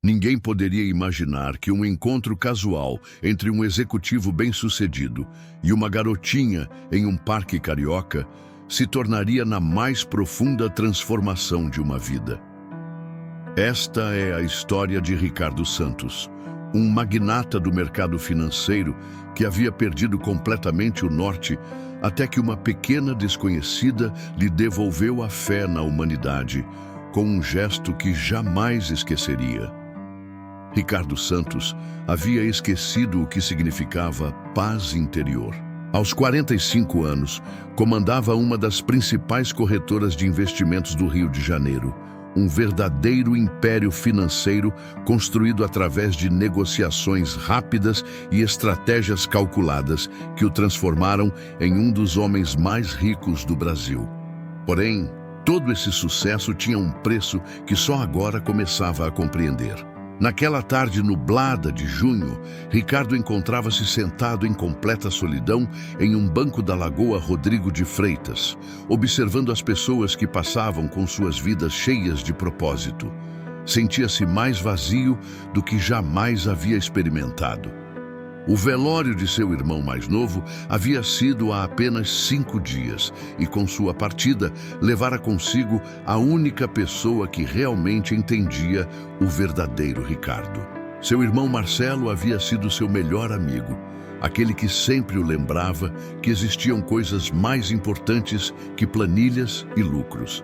Ninguém poderia imaginar que um encontro casual entre um executivo bem-sucedido e uma garotinha em um parque carioca se tornaria na mais profunda transformação de uma vida. Esta é a história de Ricardo Santos, um magnata do mercado financeiro que havia perdido completamente o norte até que uma pequena desconhecida lhe devolveu a fé na humanidade com um gesto que jamais esqueceria. Ricardo Santos havia esquecido o que significava paz interior. Aos 45 anos, comandava uma das principais corretoras de investimentos do Rio de Janeiro, um verdadeiro império financeiro construído através de negociações rápidas e estratégias calculadas que o transformaram em um dos homens mais ricos do Brasil. Porém, todo esse sucesso tinha um preço que só agora começava a compreender. Naquela tarde nublada de junho, Ricardo encontrava-se sentado em completa solidão em um banco da Lagoa Rodrigo de Freitas, observando as pessoas que passavam com suas vidas cheias de propósito. Sentia-se mais vazio do que jamais havia experimentado. O velório de seu irmão mais novo havia sido há apenas 5 dias e, com sua partida, levara consigo a única pessoa que realmente entendia o verdadeiro Ricardo. Seu irmão Marcelo havia sido seu melhor amigo, aquele que sempre o lembrava que existiam coisas mais importantes que planilhas e lucros.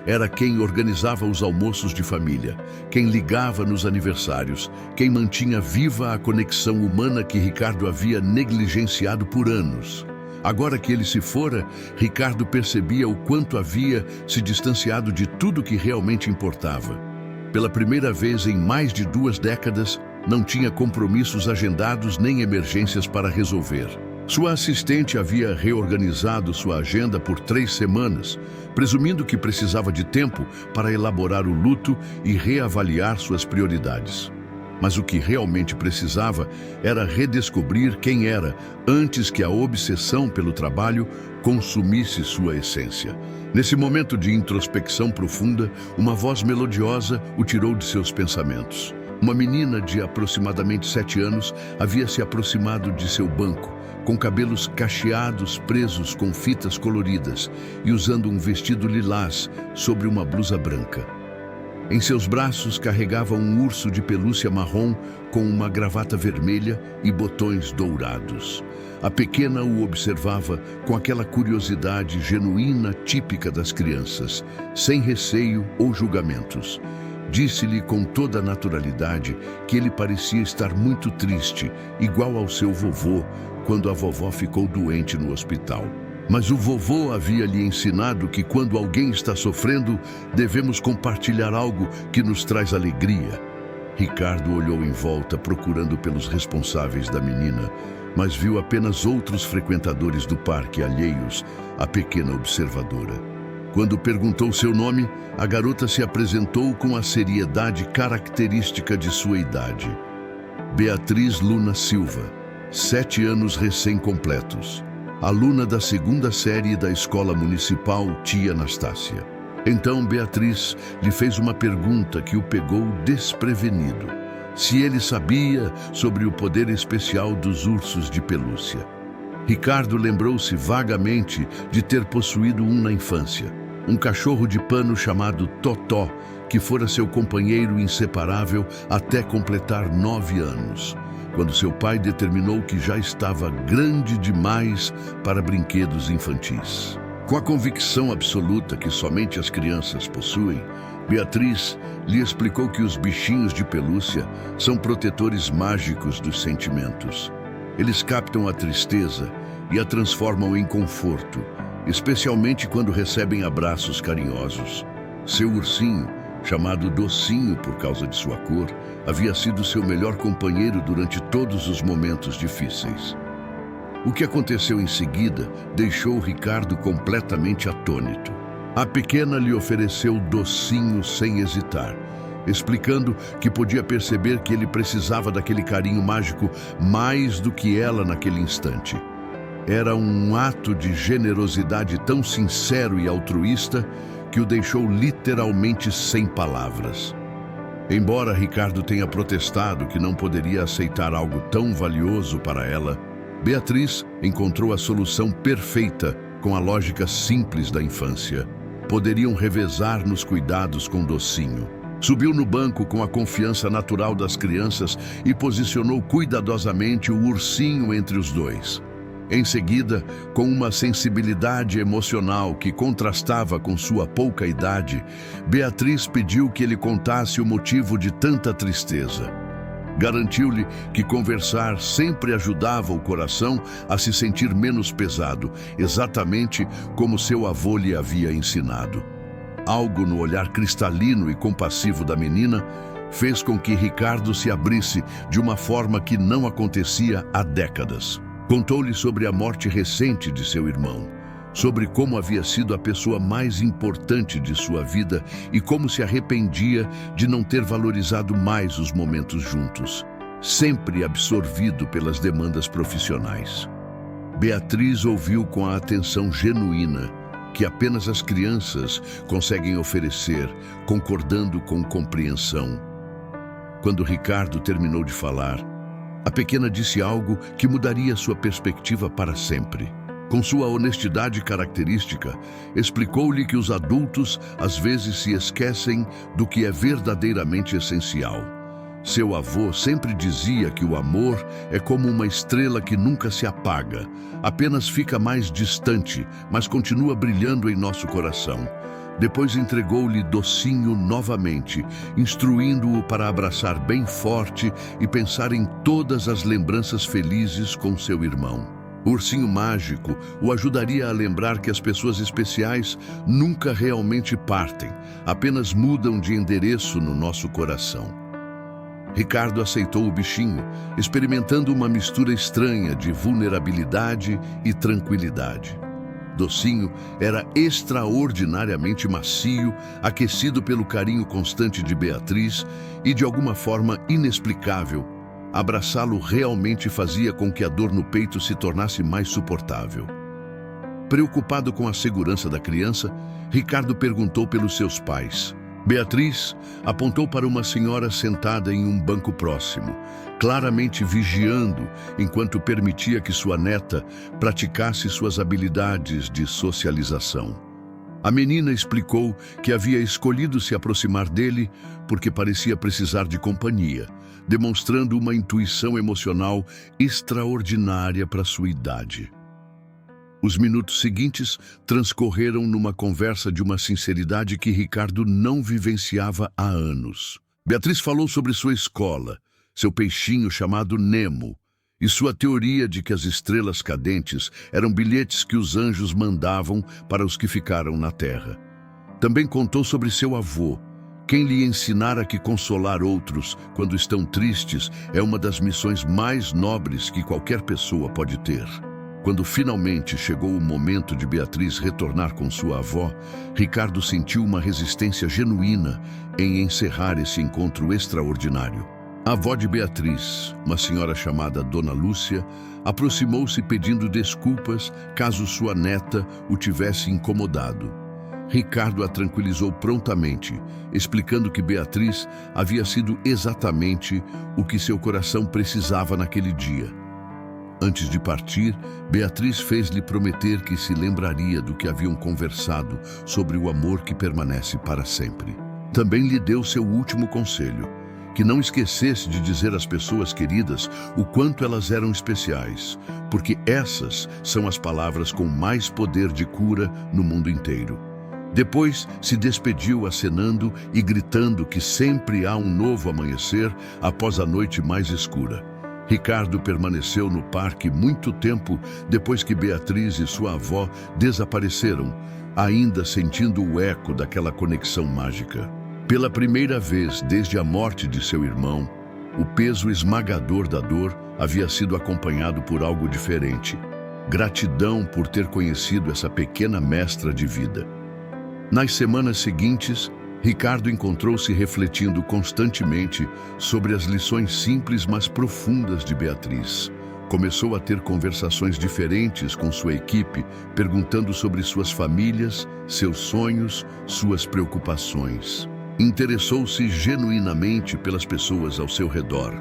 Era quem organizava os almoços de família, quem ligava nos aniversários, quem mantinha viva a conexão humana que Ricardo havia negligenciado por anos. Agora que ele se fora, Ricardo percebia o quanto havia se distanciado de tudo que realmente importava. Pela primeira vez em mais de 2 décadas, não tinha compromissos agendados nem emergências para resolver. Sua assistente havia reorganizado sua agenda por 3 semanas, presumindo que precisava de tempo para elaborar o luto e reavaliar suas prioridades. Mas o que realmente precisava era redescobrir quem era antes que a obsessão pelo trabalho consumisse sua essência. Nesse momento de introspecção profunda, uma voz melodiosa o tirou de seus pensamentos. Uma menina de aproximadamente 7 anos havia se aproximado de seu banco, com cabelos cacheados presos com fitas coloridas e usando um vestido lilás sobre uma blusa branca. Em seus braços carregava um urso de pelúcia marrom com uma gravata vermelha e botões dourados. A pequena o observava com aquela curiosidade genuína típica das crianças, sem receio ou julgamentos. Disse-lhe com toda a naturalidade que ele parecia estar muito triste, igual ao seu vovô, quando a vovó ficou doente no hospital. Mas o vovô havia lhe ensinado que quando alguém está sofrendo, devemos compartilhar algo que nos traz alegria. Ricardo olhou em volta procurando pelos responsáveis da menina, mas viu apenas outros frequentadores do parque alheios à pequena observadora. Quando perguntou seu nome, a garota se apresentou com a seriedade característica de sua idade. Beatriz Luna Silva, 7 anos recém-completos, aluna da 2ª série da Escola Municipal Tia Anastácia. Então Beatriz lhe fez uma pergunta que o pegou desprevenido: se ele sabia sobre o poder especial dos ursos de pelúcia. Ricardo lembrou-se vagamente de ter possuído um na infância, um cachorro de pano chamado Totó, que fora seu companheiro inseparável até completar 9 anos, quando seu pai determinou que já estava grande demais para brinquedos infantis. Com a convicção absoluta que somente as crianças possuem, Beatriz lhe explicou que os bichinhos de pelúcia são protetores mágicos dos sentimentos. Eles captam a tristeza e a transformam em conforto, especialmente quando recebem abraços carinhosos. Seu ursinho, chamado Docinho por causa de sua cor, havia sido seu melhor companheiro durante todos os momentos difíceis. O que aconteceu em seguida deixou Ricardo completamente atônito. A pequena lhe ofereceu Docinho sem hesitar, explicando que podia perceber que ele precisava daquele carinho mágico mais do que ela naquele instante. Era um ato de generosidade tão sincero e altruísta que o deixou literalmente sem palavras. Embora Ricardo tenha protestado que não poderia aceitar algo tão valioso para ela, Beatriz encontrou a solução perfeita com a lógica simples da infância. Poderiam revezar nos cuidados com Docinho. Subiu no banco com a confiança natural das crianças e posicionou cuidadosamente o ursinho entre os dois. Em seguida, com uma sensibilidade emocional que contrastava com sua pouca idade, Beatriz pediu que ele contasse o motivo de tanta tristeza. Garantiu-lhe que conversar sempre ajudava o coração a se sentir menos pesado, exatamente como seu avô lhe havia ensinado. Algo no olhar cristalino e compassivo da menina fez com que Ricardo se abrisse de uma forma que não acontecia há décadas. Contou-lhe sobre a morte recente de seu irmão, sobre como havia sido a pessoa mais importante de sua vida e como se arrependia de não ter valorizado mais os momentos juntos, sempre absorvido pelas demandas profissionais. Beatriz ouviu com a atenção genuína que apenas as crianças conseguem oferecer, concordando com compreensão. Quando Ricardo terminou de falar, a pequena disse algo que mudaria sua perspectiva para sempre. Com sua honestidade característica, explicou-lhe que os adultos às vezes se esquecem do que é verdadeiramente essencial. Seu avô sempre dizia que o amor é como uma estrela que nunca se apaga, apenas fica mais distante, mas continua brilhando em nosso coração. Depois entregou-lhe Docinho novamente, instruindo-o para abraçar bem forte e pensar em todas as lembranças felizes com seu irmão. O ursinho mágico o ajudaria a lembrar que as pessoas especiais nunca realmente partem, apenas mudam de endereço no nosso coração. Ricardo aceitou o bichinho, experimentando uma mistura estranha de vulnerabilidade e tranquilidade. Docinho era extraordinariamente macio, aquecido pelo carinho constante de Beatriz e, de alguma forma inexplicável, abraçá-lo realmente fazia com que a dor no peito se tornasse mais suportável. Preocupado com a segurança da criança, Ricardo perguntou pelos seus pais. Beatriz apontou para uma senhora sentada em um banco próximo, claramente vigiando enquanto permitia que sua neta praticasse suas habilidades de socialização. A menina explicou que havia escolhido se aproximar dele porque parecia precisar de companhia, demonstrando uma intuição emocional extraordinária para sua idade. Os minutos seguintes transcorreram numa conversa de uma sinceridade que Ricardo não vivenciava há anos. Beatriz falou sobre sua escola, seu peixinho chamado Nemo, e sua teoria de que as estrelas cadentes eram bilhetes que os anjos mandavam para os que ficaram na Terra. Também contou sobre seu avô, quem lhe ensinara que consolar outros quando estão tristes é uma das missões mais nobres que qualquer pessoa pode ter. Quando finalmente chegou o momento de Beatriz retornar com sua avó, Ricardo sentiu uma resistência genuína em encerrar esse encontro extraordinário. A avó de Beatriz, uma senhora chamada Dona Lúcia, aproximou-se pedindo desculpas caso sua neta o tivesse incomodado. Ricardo a tranquilizou prontamente, explicando que Beatriz havia sido exatamente o que seu coração precisava naquele dia. Antes de partir, Beatriz fez-lhe prometer que se lembraria do que haviam conversado sobre o amor que permanece para sempre. Também lhe deu seu último conselho, que não esquecesse de dizer às pessoas queridas o quanto elas eram especiais, porque essas são as palavras com mais poder de cura no mundo inteiro. Depois se despediu acenando e gritando que sempre há um novo amanhecer após a noite mais escura. Ricardo permaneceu no parque muito tempo depois que Beatriz e sua avó desapareceram, ainda sentindo o eco daquela conexão mágica. Pela primeira vez desde a morte de seu irmão, o peso esmagador da dor havia sido acompanhado por algo diferente. Gratidão por ter conhecido essa pequena mestra de vida. Nas semanas seguintes, Ricardo encontrou-se refletindo constantemente sobre as lições simples mas profundas de Beatriz. Começou a ter conversações diferentes com sua equipe, perguntando sobre suas famílias, seus sonhos, suas preocupações. Interessou-se genuinamente pelas pessoas ao seu redor,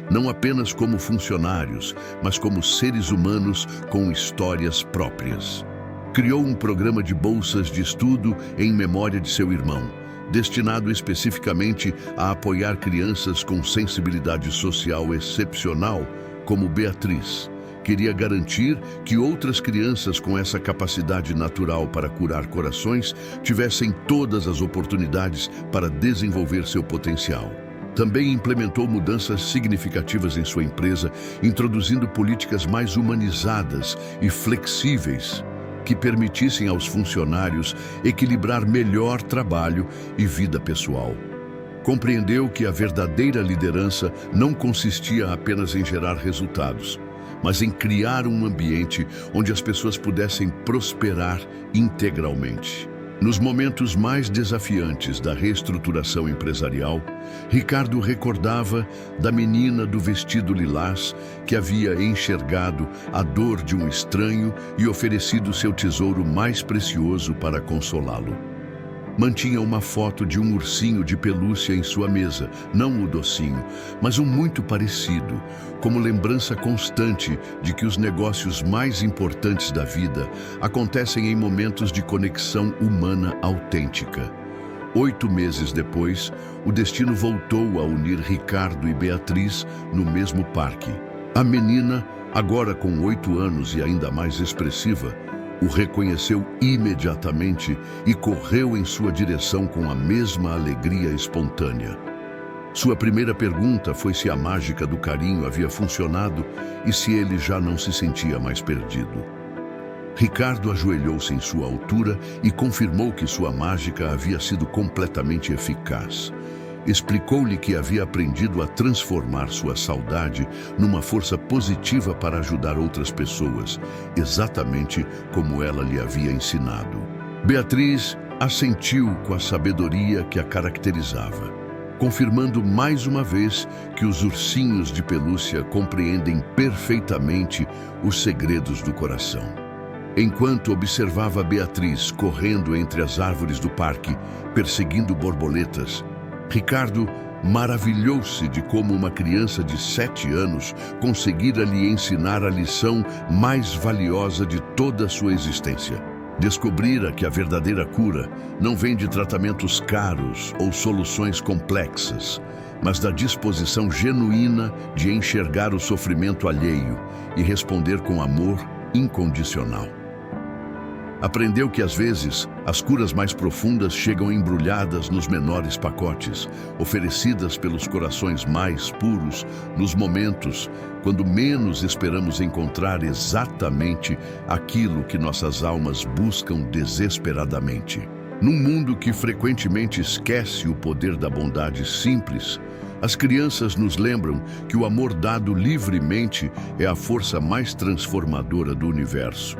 não apenas como funcionários, mas como seres humanos com histórias próprias. Criou um programa de bolsas de estudo em memória de seu irmão, destinado especificamente a apoiar crianças com sensibilidade social excepcional, como Beatriz. Queria garantir que outras crianças com essa capacidade natural para curar corações tivessem todas as oportunidades para desenvolver seu potencial. Também implementou mudanças significativas em sua empresa, introduzindo políticas mais humanizadas e flexíveis, que permitissem aos funcionários equilibrar melhor trabalho e vida pessoal. Compreendeu que a verdadeira liderança não consistia apenas em gerar resultados, mas em criar um ambiente onde as pessoas pudessem prosperar integralmente. Nos momentos mais desafiantes da reestruturação empresarial, Ricardo recordava da menina do vestido lilás que havia enxergado a dor de um estranho e oferecido seu tesouro mais precioso para consolá-lo. Mantinha uma foto de um ursinho de pelúcia em sua mesa, não o docinho, mas um muito parecido, como lembrança constante de que os negócios mais importantes da vida acontecem em momentos de conexão humana autêntica. 8 meses depois, o destino voltou a unir Ricardo e Beatriz no mesmo parque. A menina, agora com 8 anos e ainda mais expressiva, o reconheceu imediatamente e correu em sua direção com a mesma alegria espontânea. Sua primeira pergunta foi se a mágica do carinho havia funcionado e se ele já não se sentia mais perdido. Ricardo ajoelhou-se em sua altura e confirmou que sua mágica havia sido completamente eficaz. Explicou-lhe que havia aprendido a transformar sua saudade numa força positiva para ajudar outras pessoas, exatamente como ela lhe havia ensinado. Beatriz assentiu com a sabedoria que a caracterizava, confirmando mais uma vez que os ursinhos de pelúcia compreendem perfeitamente os segredos do coração. Enquanto observava Beatriz correndo entre as árvores do parque, perseguindo borboletas, Ricardo maravilhou-se de como uma criança de 7 anos conseguira lhe ensinar a lição mais valiosa de toda a sua existência. Descobrira que a verdadeira cura não vem de tratamentos caros ou soluções complexas, mas da disposição genuína de enxergar o sofrimento alheio e responder com amor incondicional. Aprendeu que, às vezes, as curas mais profundas chegam embrulhadas nos menores pacotes, oferecidas pelos corações mais puros, nos momentos quando menos esperamos encontrar exatamente aquilo que nossas almas buscam desesperadamente. Num mundo que frequentemente esquece o poder da bondade simples, as crianças nos lembram que o amor dado livremente é a força mais transformadora do universo.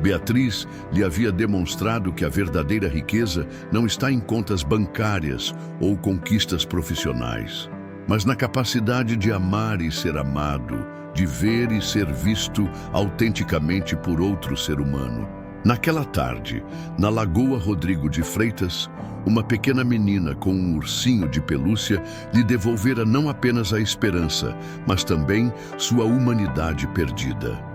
Beatriz lhe havia demonstrado que a verdadeira riqueza não está em contas bancárias ou conquistas profissionais, mas na capacidade de amar e ser amado, de ver e ser visto autenticamente por outro ser humano. Naquela tarde, na Lagoa Rodrigo de Freitas, uma pequena menina com um ursinho de pelúcia lhe devolvera não apenas a esperança, mas também sua humanidade perdida.